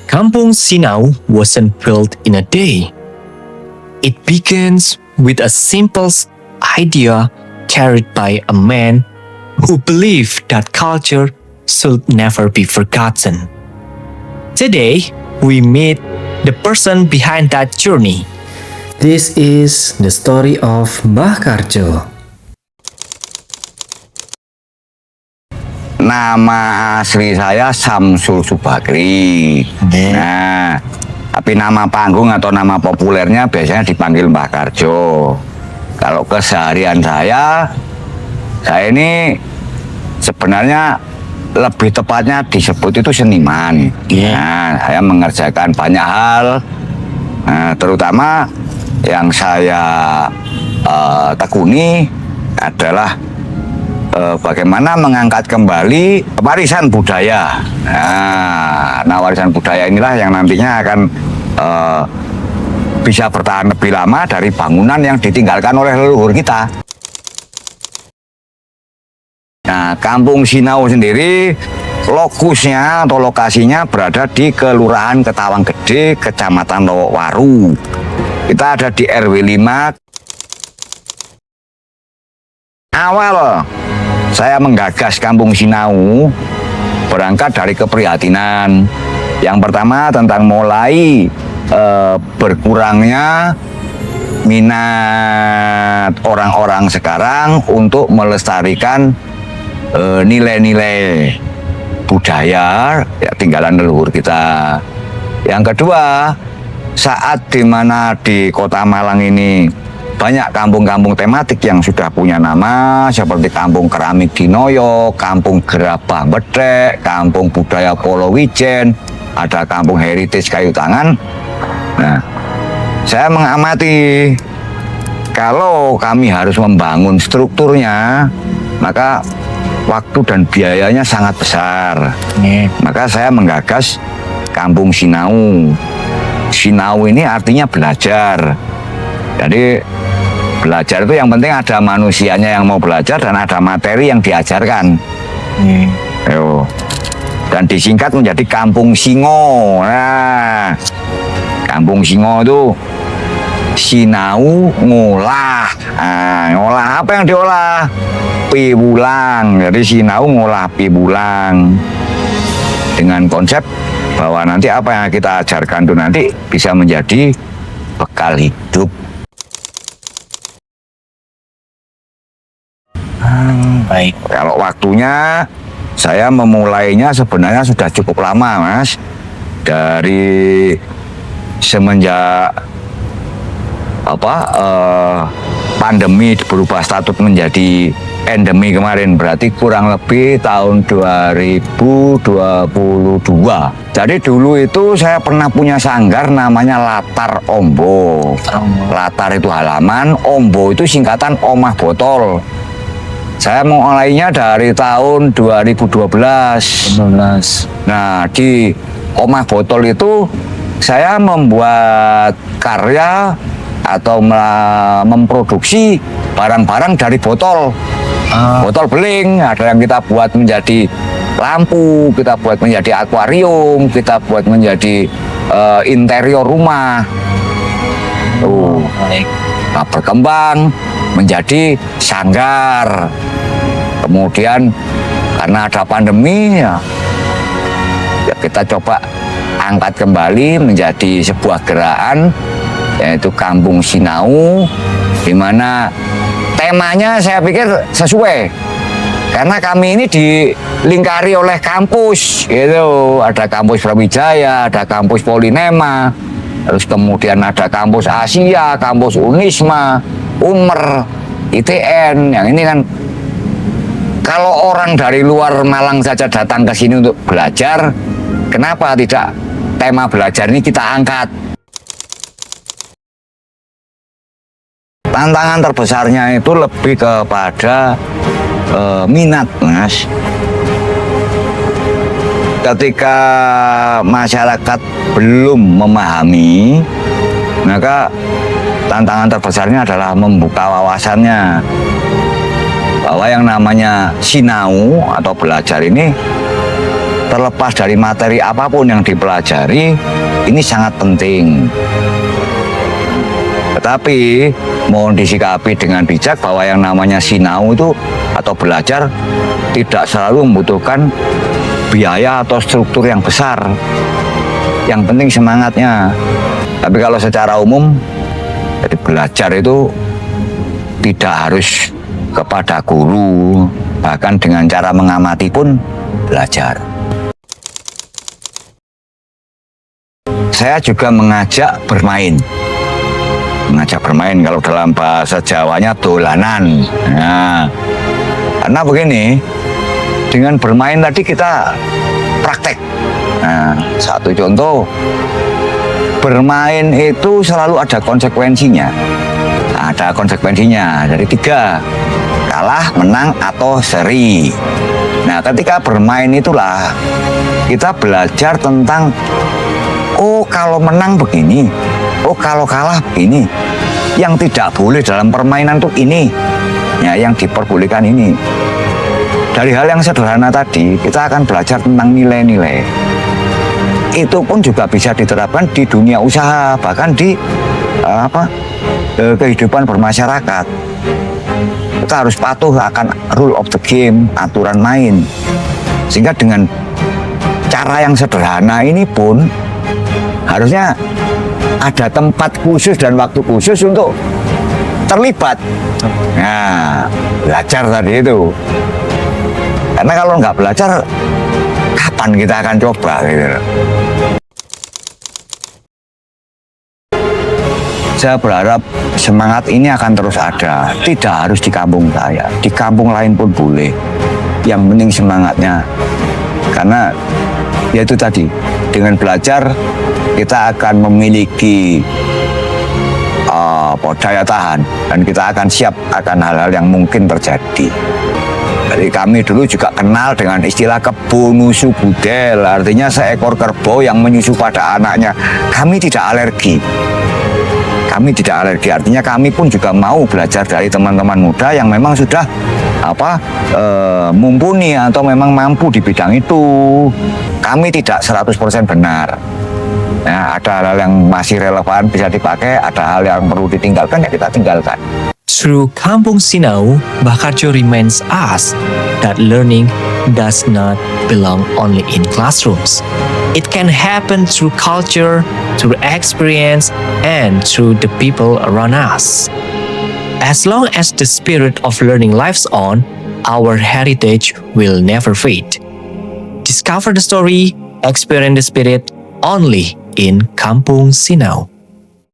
Kampung Sinau wasn't built in a day. It begins with a simple idea carried by a man who believed that culture should never be forgotten. Today, we meet the person behind that journey. This is the story of Mbah Karjo. Nama asli saya Samsul Subakri. Nah, tapi nama panggung atau nama populernya biasanya dipanggil Mbah Karjo. Kalau keseharian saya ini sebenarnya lebih tepatnya disebut itu seniman. Nah, saya mengerjakan banyak hal, terutama yang saya tekuni adalah bagaimana mengangkat kembali warisan budaya. Nah, warisan budaya inilah yang nantinya akan bisa bertahan lebih lama dari bangunan yang ditinggalkan oleh leluhur kita. Nah, Kampung Sinau sendiri lokusnya atau lokasinya berada di Kelurahan Ketawang Gede, Kecamatan Lowaru. Kita ada di RW 5. Awal saya menggagas Kampung Sinau berangkat dari keprihatinan. Yang pertama tentang mulai berkurangnya minat orang-orang sekarang untuk melestarikan nilai-nilai budaya ya, tinggalan leluhur kita. Yang kedua, saat dimana di Kota Malang ini banyak kampung-kampung tematik yang sudah punya nama seperti Kampung Keramik Dinoyo, Kampung Gerabah Bedek, Kampung Budaya Polowijen, ada Kampung Heritage Kayu Tangan. Nah, saya mengamati kalau kami harus membangun strukturnya, maka waktu dan biayanya sangat besar. Maka saya menggagas Kampung Sinau. Sinau ini artinya belajar. Jadi belajar itu yang penting ada manusianya yang mau belajar dan ada materi yang diajarkan. Dan disingkat menjadi Kampung Singo. Nah, Kampung Singo itu Sinau ngolah. Nah, ngolah apa yang diolah? Piwulang. Jadi Sinau ngolah piwulang. Dengan konsep bahwa nanti apa yang kita ajarkan itu nanti bisa menjadi bekal hidup. Baik. Kalau waktunya saya memulainya sebenarnya sudah cukup lama, Mas. Dari semenjak pandemi berubah status menjadi endemi kemarin, berarti kurang lebih tahun 2022. Jadi dulu itu saya pernah punya sanggar namanya Latar Ombo. Latar itu halaman, Ombo itu singkatan Omah Botol. Saya memulainya dari tahun 2012. Nah, di Omah Botol itu saya membuat karya atau memproduksi barang-barang dari botol. Botol beling, ada yang kita buat menjadi lampu, kita buat menjadi akuarium, kita buat menjadi interior rumah. Nah, berkembang menjadi sanggar. Kemudian karena ada pandemi ya kita coba angkat kembali menjadi sebuah gerakan, yaitu Kampung Sinau, di mana temanya saya pikir sesuai karena kami ini dilingkari oleh kampus gitu. Ada kampus Brawijaya, ada kampus Polinema, terus kemudian ada kampus Asia, kampus Unisma, Umer, ITN. Yang ini kan kalau orang dari luar Malang saja datang ke sini untuk belajar, kenapa tidak tema belajar ini kita angkat? Tantangan terbesarnya itu lebih kepada minat, Mas. Ketika masyarakat belum memahami, maka tantangan terbesarnya adalah membuka wawasannya bahwa yang namanya sinau atau belajar ini terlepas dari materi apapun yang dipelajari, ini sangat penting. Tetapi mohon disikapi dengan bijak bahwa yang namanya sinau itu atau belajar tidak selalu membutuhkan biaya atau struktur yang besar. Yang penting semangatnya. Tapi kalau secara umum, jadi belajar itu tidak harus kepada guru, bahkan dengan cara mengamati pun belajar. Saya juga mengajak bermain. Mengajak bermain kalau dalam bahasa Jawanya dolanan. Nah, karena begini, dengan bermain tadi kita praktek. Nah, satu contoh, bermain itu selalu ada konsekuensinya. Ada konsekuensinya, dari 3, kalah, menang, atau seri. Nah, ketika bermain itulah kita belajar tentang, oh kalau menang begini, oh kalau kalah begini. Yang tidak boleh dalam permainan tuh ini, ya yang diperbolehkan ini. Dari hal yang sederhana tadi, kita akan belajar tentang nilai-nilai. Itu pun juga bisa diterapkan di dunia usaha, bahkan di kehidupan bermasyarakat. Kita harus patuh akan rule of the game, aturan main. Sehingga dengan cara yang sederhana ini pun harusnya ada tempat khusus dan waktu khusus untuk terlibat. Nah, belajar tadi itu. Karena kalau nggak belajar, kapan kita akan coba gitu. Saya berharap semangat ini akan terus ada. Tidak harus di kampung saya, di kampung lain pun boleh. Yang penting semangatnya. Karena ya itu tadi, dengan belajar kita akan memiliki daya tahan dan kita akan siap akan hal-hal yang mungkin terjadi. Jadi kami dulu juga kenal dengan istilah kebo nusu budel, artinya seekor kerbau yang menyusu pada anaknya. Kami tidak alergi. Kami tidak alergi, artinya kami pun juga mau belajar dari teman-teman muda yang memang sudah mumpuni atau memang mampu di bidang itu. Kami tidak 100% benar. Nah, ada hal yang masih relevan bisa dipakai, ada hal yang perlu ditinggalkan ya kita tinggalkan. Through Kampung Sinau, Bakarjo reminds us that learning does not belong only in classrooms. It can happen through culture, through experience, and through the people around us. As long as the spirit of learning lives on, our heritage will never fade. Discover the story, experience the spirit only in Kampung Sinau.